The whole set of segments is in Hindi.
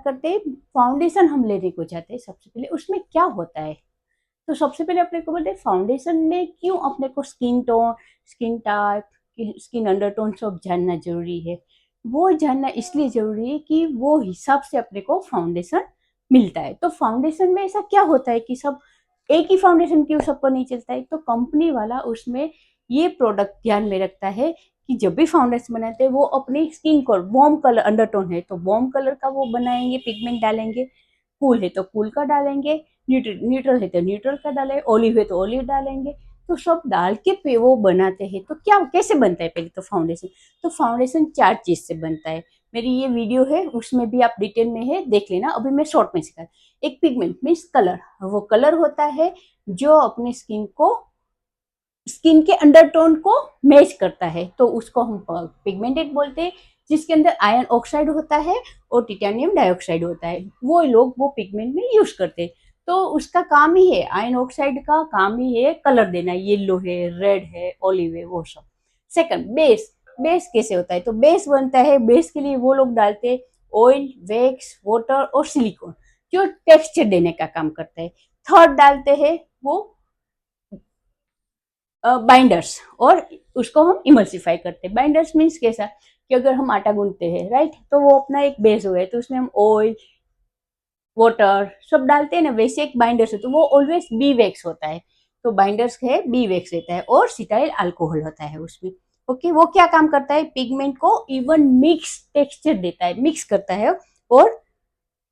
करते हैं, फाउंडेशन हम लेने को जाते हैं, सबसे पहले उसमें क्या होता है। तो सबसे पहले अपने को बोलते हैं फाउंडेशन में क्यों अपने को skin tone, skin type, skin undertone सब जानना जरूरी है। वो जानना इसलिए जरूरी है कि वो हिसाब से अपने को फाउंडेशन मिलता है। तो फाउंडेशन में ऐसा क्या होता है कि सब एक ही फाउंडेशन क्यों सबको नहीं चलता है। तो कंपनी वाला उसमें ये प्रोडक्ट ध्यान में रखता है कि जब भी फाउंडेशन बनाते हैं वो अपनी स्किन को वार्म कलर, अंडरटोन है तो वार्म कलर का वो बनाएंगे, पिगमेंट डालेंगे, कूल है तो कूल का डालेंगे, न्यूट्रल है तो न्यूट्रल का डालेंगे, ओलिव है तो ओलिव डालेंगे। तो सब डाल के पे वो बनाते हैं। तो क्या कैसे बनता है, पहले तो फाउंडेशन, तो फाउंडेशन 4 चीज से बनता है। मेरी ये वीडियो है उसमें भी आप डिटेल में है, देख लेना। अभी मैं शॉर्ट में सिखा, एक पिगमेंट मीन्स कलर, वो कलर होता है जो अपने स्किन को, स्किन के अंडरटोन को मैच करता है, तो उसको हम पिगमेंटेड बोलते हैं। जिसके अंदर आयरन ऑक्साइड होता है और टिटेनियम डाइऑक्साइड होता है, वो लोग वो पिगमेंट में यूज करते हैं। तो उसका काम ही है, आयरन ऑक्साइड का काम ही है कलर देना, येलो है, रेड है, ऑलिव है, वो सब। Second, base. बेस कैसे होता है, तो बेस बनता है, बेस के लिए वो लोग डालते हैं ऑयल, वैक्स, वाटर और सिलिकॉन, जो टेक्सचर देने का काम करता है। थर्ड डालते हैं वो बाइंडर्स, और उसको हम इमल्सिफाई करते हैं। बाइंडर्स मीन्स कैसा कि अगर हम आटा गूंथते हैं, राइट, तो वो अपना एक बेस हो गया, तो उसमें हम ऑयल, वाटर सब डालते हैं ना, वैसे एक बाइंडर्स है तो वो ऑलवेज बी वैक्स होता है। तो बाइंडर्स है बी वैक्स रहता है और सिटाइल अल्कोहल होता है उसमें। ओके, वो क्या काम करता है, पिगमेंट को इवन मिक्स टेक्सचर देता है, मिक्स करता है और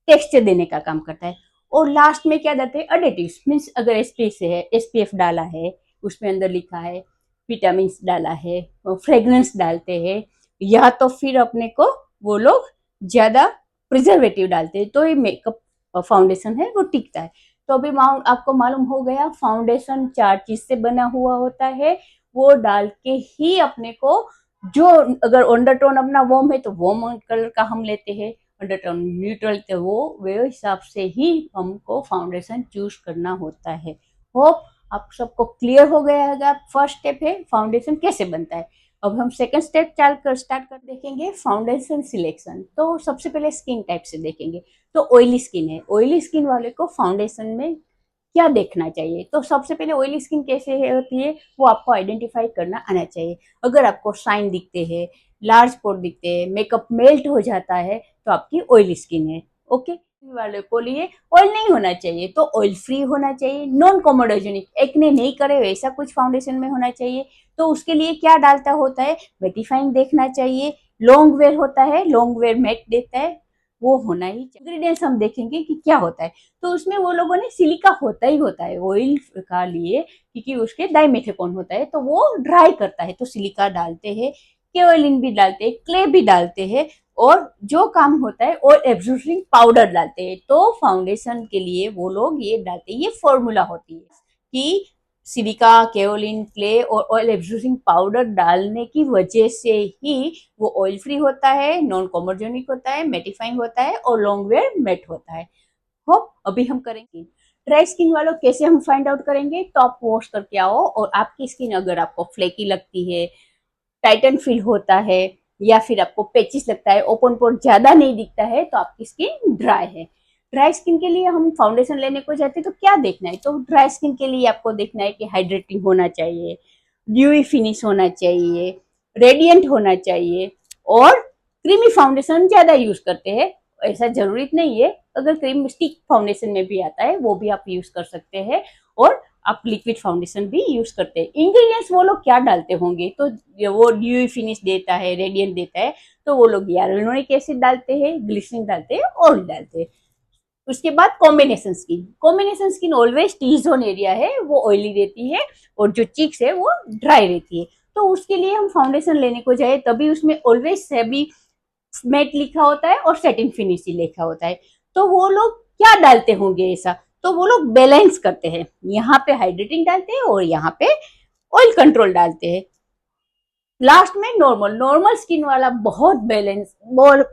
टेक्सचर देने का काम करता है। और लास्ट में क्या देते हैं, एडिटिव्स मीन्स अगर एसपीएफ डाला है, उसमें अंदर लिखा है विटामिन डाला है, फ्रेग्रेंस डालते हैं, या तो फिर अपने को वो लोग ज्यादा प्रिजर्वेटिव डालते हैं, तो ये मेकअप फाउंडेशन है वो टिकता है। तो अभी आपको मालूम हो गया फाउंडेशन 4 चीज से बना हुआ होता है। वो डाल के ही अपने को, जो अगर अंडरटोन अपना वार्म है तो वार्म कलर का हम लेते हैं, अंडरटोन न्यूट्रल थे वो हिसाब से ही हमको फाउंडेशन चूज करना होता है। होप आप सबको क्लियर हो गया होगा। फर्स्ट स्टेप है फाउंडेशन कैसे बनता है। अब हम सेकंड स्टेप स्टार्ट कर देखेंगे, फाउंडेशन सिलेक्शन। तो सबसे पहले स्किन टाइप से देखेंगे। तो ऑयली स्किन है, ऑयली स्किन वाले को फाउंडेशन में क्या देखना चाहिए। तो सबसे पहले ऑयली स्किन कैसे होती है वो आपको आइडेंटिफाई करना आना चाहिए। अगर आपको शाइन दिखते हैं, लार्ज पोर दिखते हैं, मेकअप मेल्ट हो जाता है, तो आपकी ऑयली स्किन है। ओके, वाले को लिए ऑयल नहीं होना चाहिए, तो ऑयल फ्री होना चाहिए, नॉन कोमोडोजेनिक, एक्ने नहीं करे वैसा कुछ फाउंडेशन में होना चाहिए। तो उसके लिए क्या डालता होता है, वेटिफाइंग देखना चाहिए, लॉन्ग वेयर होता है, लॉन्ग वेयर मैट देता है, वो होना ही चाहिए। इंग्रेडिएंट्स हम देखेंगे कि क्या होता है। तो उसमें वो लोगों ने सिलिका होता ही होता है ऑयल का लिए, क्योंकि उसके डाइमेथेकॉन होता है तो वो ड्राई करता है, तो सिलिका डालते हैं, केओलिन भी डालते हैं, क्ले भी डालते हैं, और जो काम होता है ऑयल एब्जॉर्बिंग पाउडर डालते हैं। तो फाउंडेशन के लिए वो लोग ये डालते हैं, ये फॉर्मूला होती है कि सिलिका, केओलिन, क्ले और ऑयल एब्जॉर्बिंग पाउडर डालने की वजह से ही वो ऑयल फ्री होता है, नॉन कोमोजेनिक होता है, मेटिफाइंग होता है और लॉन्ग वेयर मेट होता है। हो, अभी हम करेंगे ड्राई स्किन वालों कैसे हम फाइंड आउट करेंगे। तो आप वॉश करके आओ, और आपकी स्किन अगर आपको फ्लेकी लगती है, टाइटन फील होता है, या फिर आपको पेचिस लगता है, ओपन पोर ज्यादा नहीं दिखता है, तो आपकी स्किन ड्राई है। ड्राई स्किन के लिए हम फाउंडेशन लेने को जाते हैं तो क्या देखना है, तो ड्राई स्किन के लिए आपको देखना है कि हाइड्रेटिंग होना चाहिए, ड्यूई फिनिश होना चाहिए, रेडिएंट होना चाहिए, और क्रीमी फाउंडेशन ज्यादा यूज करते हैं। ऐसा जरूरी नहीं है, अगर क्रीम स्टिक फाउंडेशन में भी आता है वो भी आप यूज कर सकते हैं, और आप लिक्विड फाउंडेशन भी यूज करते हैं। इंग्रेडिएंट्स वो लोग क्या डालते होंगे, तो वो ड्यूई फिनिश देता है, रेडियंट देता है, तो वो लोग हियालुरोनिक एसिड डालते हैं, ग्लिसरीन डालते हैं, ऑयल डालते हैं। उसके बाद combination skin always T zone area है वो ऑयली रहती है, और जो चीक्स है वो ड्राई रहती है। तो उसके लिए हम फाउंडेशन लेने को जाए तभी उसमें ऑलवेज सेबी मैट लिखा होता है और सेटिन फिनिश लिखा होता है। तो वो लोग क्या डालते होंगे ऐसा, तो वो लोग बैलेंस करते हैं, यहाँ पे हाइड्रेटिंग डालते हैं और यहाँ पे ऑयल कंट्रोल डालते हैं। लास्ट में नॉर्मल स्किन वाला बहुत बैलेंस,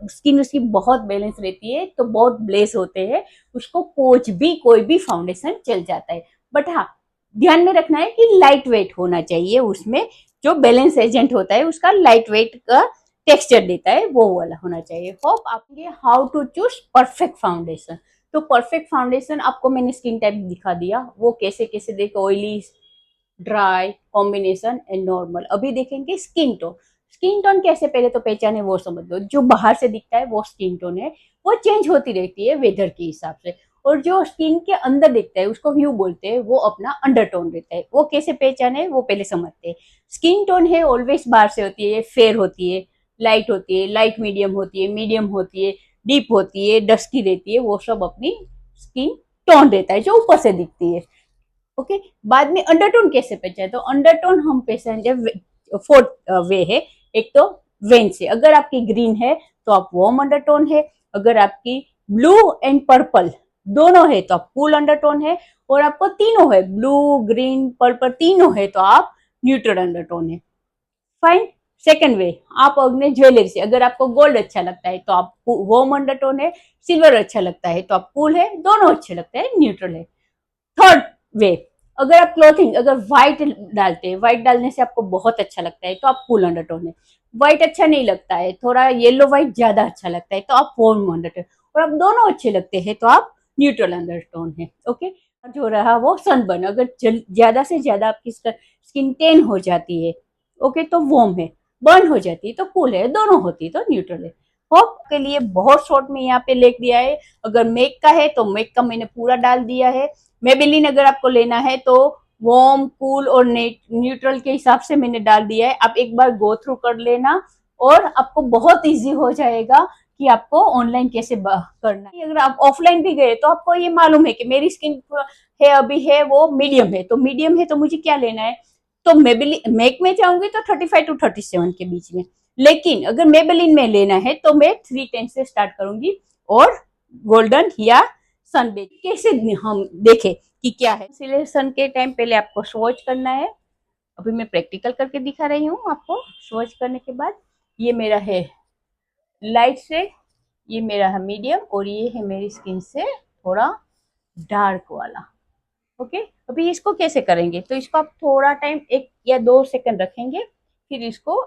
स्किन उसकी बहुत बैलेंस रहती है, तो बहुत ब्लेस होते हैं, उसको कोई भी फाउंडेशन चल जाता है। बट हाँ, ध्यान में रखना है कि लाइट वेट होना चाहिए, उसमें जो बैलेंस एजेंट होता है उसका लाइट वेट का टेक्सचर देता है वो वाला होना चाहिए। होप आप ये how to choose perfect foundation. तो परफेक्ट फाउंडेशन आपको मैंने स्किन टाइप दिखा दिया, वो कैसे कैसे देखो, oily, dry, combination and normal. अभी देखेंगे स्किन टोन। स्किन टोन कैसे पहले तो पहचाने वो समझ लो। जो बाहर से दिखता है वो स्किन टोन है, वो चेंज होती रहती है वेदर के हिसाब से। और जो स्किन के अंदर दिखता है उसको ह्यू बोलते हैं, वो अपना अंडरटोन रहता है। वो कैसे पहचाने वो पहले समझते हैं। स्किन टोन है ऑलवेज बाहर से होती है, फेयर होती है, लाइट होती है, लाइट मीडियम होती है, डीप होती है, डस्की रहती है, वो सब अपनी स्किन टोन रहता है जो ऊपर से दिखती है। ओके, बाद में अंडरटोन कैसे पहचाने? तो अंडरटोन हम पहचानते, फोर्थ वे है। एक तो वेन से, अगर आपकी ग्रीन है तो आप वार्म अंडरटोन है, अगर आपकी ब्लू एंड पर्पल दोनों है तो आप कूल अंडरटोन है, और आपको तीनों है, ब्लू ग्रीन पर्पल तीनों है तो आप न्यूट्रल अंडरटोन है। फाइन। सेकेंड वे, आप अपने ज्वेलरी से, अगर आपको गोल्ड अच्छा लगता है तो आप वार्म अंडरटोन है, सिल्वर अच्छा लगता है तो आप कूल है, दोनों अच्छे लगते हैं न्यूट्रल है। थर्ड वे, अगर आप क्लोथिंग अगर व्हाइट डालते हैं, व्हाइट डालने से आपको बहुत अच्छा लगता है तो आप कूल अंडरटोन है। व्हाइट अच्छा नहीं लगता है, थोड़ा येलो व्हाइट ज्यादा अच्छा लगता है तो आप वार्म अंडरटोन, और आप दोनों अच्छे लगते हैं तो आप न्यूट्रल अंडरटोन है। ओके, जो रहा वो सनबर्न, अगर ज्यादा से ज्यादा आपकी स्किन टेन हो जाती है, ओके, तो वार्म है, बर्न हो जाती है तो कूल है, दोनों होती है तो न्यूट्रल है। होप के लिए बहुत शॉर्ट में यहाँ पे लिख दिया है। अगर मेक का है तो मेक का मैंने पूरा डाल दिया है। मेबेलिन अगर आपको लेना है तो वार्म, कूल और न्यूट्रल के हिसाब से मैंने डाल दिया है। आप एक बार गो थ्रू कर लेना और आपको बहुत इजी हो जाएगा कि आपको ऑनलाइन कैसे करना है। अगर आप ऑफलाइन भी गए तो आपको ये मालूम है कि मेरी स्किन है अभी है वो मीडियम है, तो मीडियम है तो मुझे क्या लेना है, तो मेबेलिन मेक में जाऊंगी तो 35 टू 37 के बीच में। लेकिन अगर मेबेलिन में लेना है तो मैं 310 से स्टार्ट करूंगी। और गोल्डन या सनबेज कैसे हम देखें कि क्या है। सिलेक्शन के टाइम पहले आपको स्वॉच करना है। अभी मैं प्रैक्टिकल करके दिखा रही हूँ आपको। स्वॉच करने के बाद ये मेरा है लाइट से, ये मेरा है मीडियम, और ये है मेरी स्किन से थोड़ा डार्क वाला। ओके, अभी इसको कैसे करेंगे, तो इसको आप थोड़ा टाइम 1 या 2 सेकंड रखेंगे, फिर इसको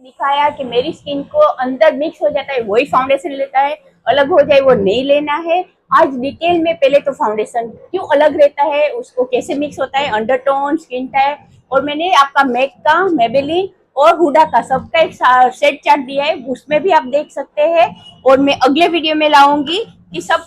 दिखाया कि मेरी स्किन को अंदर मिक्स हो जाता है वही फाउंडेशन लेता है, अलग हो जाए वो नहीं लेना है। आज डिटेल में पहले तो फाउंडेशन क्यों अलग रहता है, उसको कैसे मिक्स होता है, अंडरटोन, स्किन टाइप, और मैंने आपका मैक का, मेबेलिन और हुडा का सबका एक सेट चार्ट दिया है, उसमें भी आप देख सकते हैं। और मैं अगले वीडियो में लाऊंगी कि सब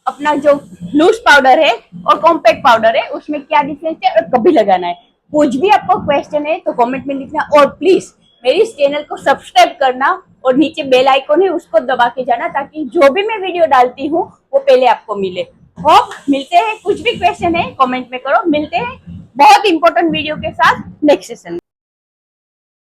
अपना जो लूज पाउडर है और कॉम्पैक्ट पाउडर है उसमें क्या डिफरेंस है और कभी लगाना है। कुछ भी आपको क्वेश्चन है तो कमेंट में लिखना, और प्लीज मेरी इस चैनल को सब्सक्राइब करना और नीचे बेल आइकन है उसको दबा के जाना, ताकि जो भी मैं वीडियो डालती हूँ वो पहले आपको मिले। होप मिलते हैं, कुछ भी क्वेश्चन है कमेंट में करो, मिलते हैं बहुत इंपॉर्टेंट वीडियो के साथ नेक्स्ट सेशन।